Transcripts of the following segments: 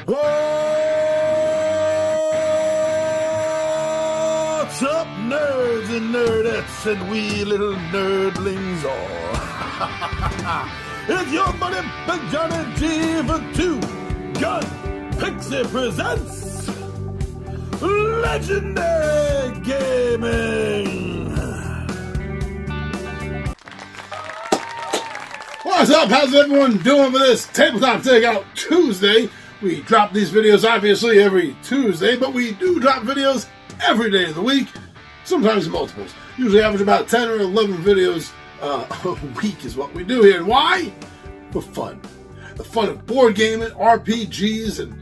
What's up, nerds and nerdettes and wee little nerdlings all? It's your buddy Big Johnny G for Two Gun Pixie presents Legendary Gaming. What's up? How's everyone doing for this Tabletop Takeout Tuesday? We drop these videos obviously every Tuesday, but we do drop videos every day of the week, sometimes multiples. Usually average about 10 or 11 videos a week is what we do here. And why? For fun. The fun of board gaming, RPGs, and,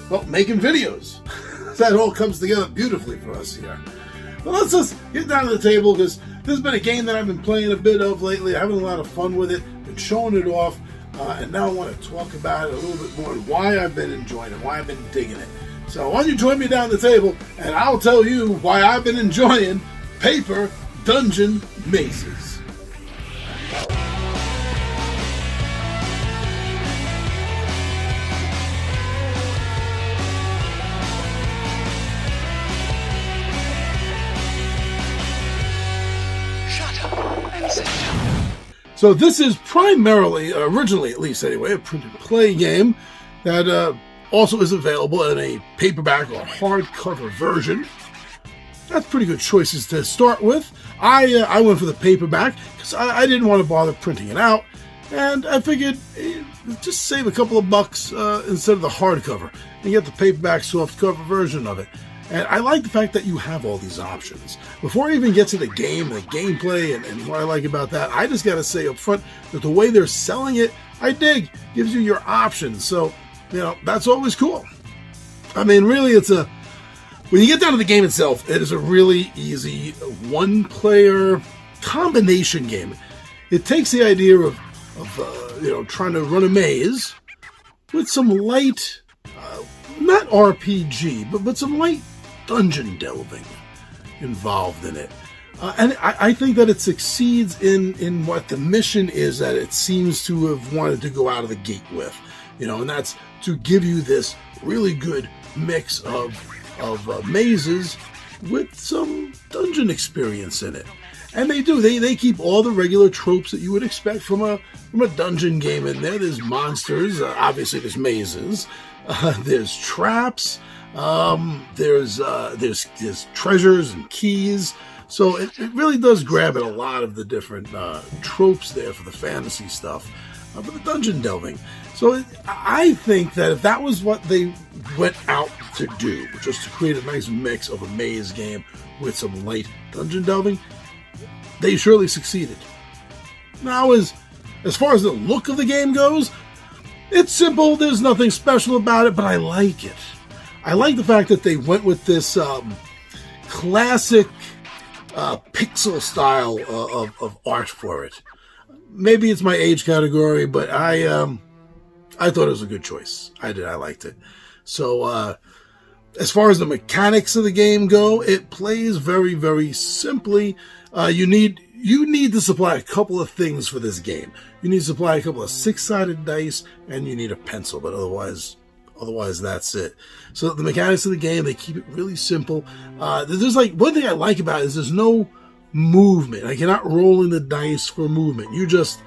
well, making videos. That all comes together beautifully for us here. But let's just get down to the table, because this has been a game that I've been playing a bit of lately, having a lot of fun with it, been showing it off, and now I want to talk about it a little bit more and why I've been enjoying it, why I've been digging it. So why don't you join me down the table, and I'll tell you why I've been enjoying Paper Dungeon Mazes. So this is primarily, originally at least anyway, a print and play game that also is available in a paperback or hardcover version. That's pretty good choices to start with. I went for the paperback because I didn't want to bother printing it out, and I figured just save a couple of bucks instead of the hardcover and get the paperback softcover version of it. And I like the fact that you have all these options. Before I even get to the game, the gameplay, and what I like about that, I just got to say up front that the way they're selling it, I dig. Gives you your options. So, you know, that's always cool. I mean, really, when you get down to the game itself, it is a really easy one-player combination game. It takes the idea of trying to run a maze with some light, not RPG, but some light dungeon delving involved in it. And I think that it succeeds in what the mission is that it seems to have wanted to go out of the gate with. And that's to give you this really good mix of mazes with some dungeon experience in it. And they do. They keep all the regular tropes that you would expect from a dungeon game in there. There's monsters. Obviously, there's mazes. There's traps. There's treasures and keys. So it really does grab at a lot of the different tropes there for the fantasy stuff, for the dungeon delving. So I think that if that was what they went out to do, just to create a nice mix of a maze game with some light dungeon delving, they surely succeeded. Now, as far as the look of the game goes, it's simple. There's nothing special about it, but I like it. I like the fact that they went with this classic pixel style of art for it. Maybe it's my age category, but I thought it was a good choice. I did. I liked it. So as far as the mechanics of the game go, it plays very, very simply. You need to supply a couple of things for this game. You need to supply a couple of 6-sided dice, and you need a pencil, but otherwise that's it. So the mechanics of the game, they keep it really simple. There's one thing I like about it is there's no movement. Like, you're not rolling the dice for movement. You just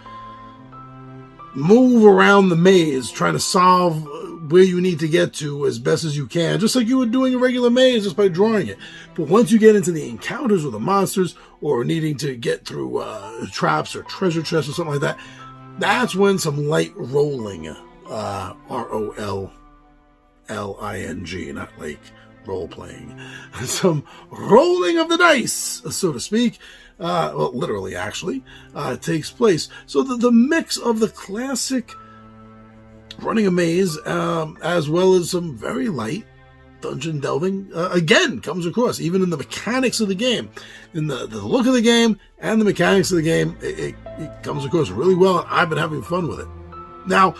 move around the maze trying to solve where you need to get to as best as you can, just like you would doing a regular maze just by drawing it. But once you get into the encounters with the monsters, or needing to get through traps or treasure chests or something like that, that's when some light rolling, R-O-L-L-I-N-G, not like role-playing, some rolling of the dice, so to speak, well, literally, actually, takes place. So the mix of the classic running a maze, as well as some very light dungeon delving, again, comes across, even in the mechanics of the game. In the look of the game and the mechanics of the game, it comes across really well, and I've been having fun with it. Now,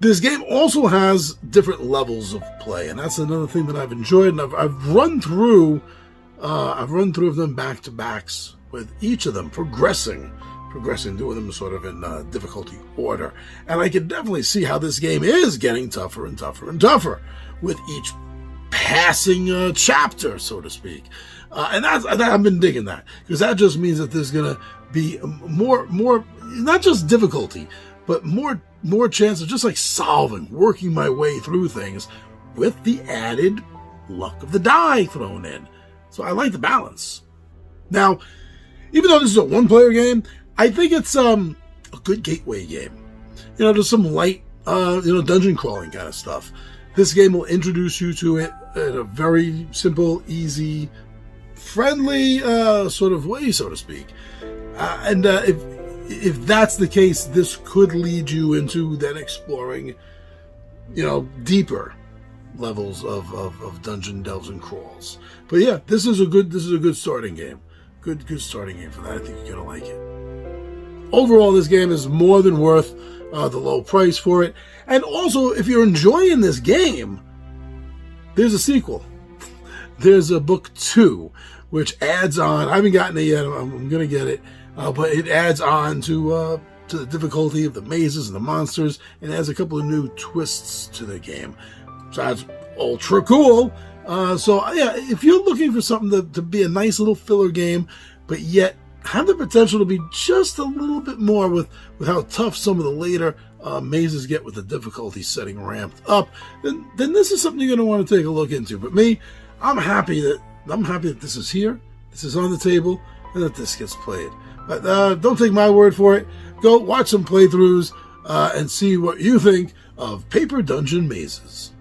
this game also has different levels of play, and that's another thing that I've enjoyed, and I've run through them back-to-backs with each of them, progressing progressing, doing them sort of in difficulty order. And I can definitely see how this game is getting tougher and tougher and tougher with each passing chapter, so to speak. And I've been digging that, because that just means that there's going to be more, not just difficulty, but more chance of just like solving, working my way through things with the added luck of the die thrown in. So I like the balance. Now, even though this is a one-player game, I think it's a good gateway game. You know, there's some light, dungeon crawling kind of stuff. This game will introduce you to it in a very simple, easy, friendly sort of way, so to speak. And if that's the case, this could lead you into then exploring, deeper levels of dungeon delves and crawls. But yeah, this is a good starting game. Good starting game for that. I think you're gonna like it. Overall, this game is more than worth the low price for it. And also, if you're enjoying this game, there's a sequel. There's a book 2, which adds on. I haven't gotten it yet. I'm gonna get it, but it adds on to the difficulty of the mazes and the monsters, and adds a couple of new twists to the game. So that's ultra cool. So yeah, if you're looking for something to be a nice little filler game, but yet have the potential to be just a little bit more with how tough some of the later mazes get with the difficulty setting ramped up, then this is something you're going to want to take a look into. But me, I'm happy that this is here, this is on the table, and that this gets played. But don't take my word for it. Go watch some playthroughs and see what you think of Paper Dungeon Mazes.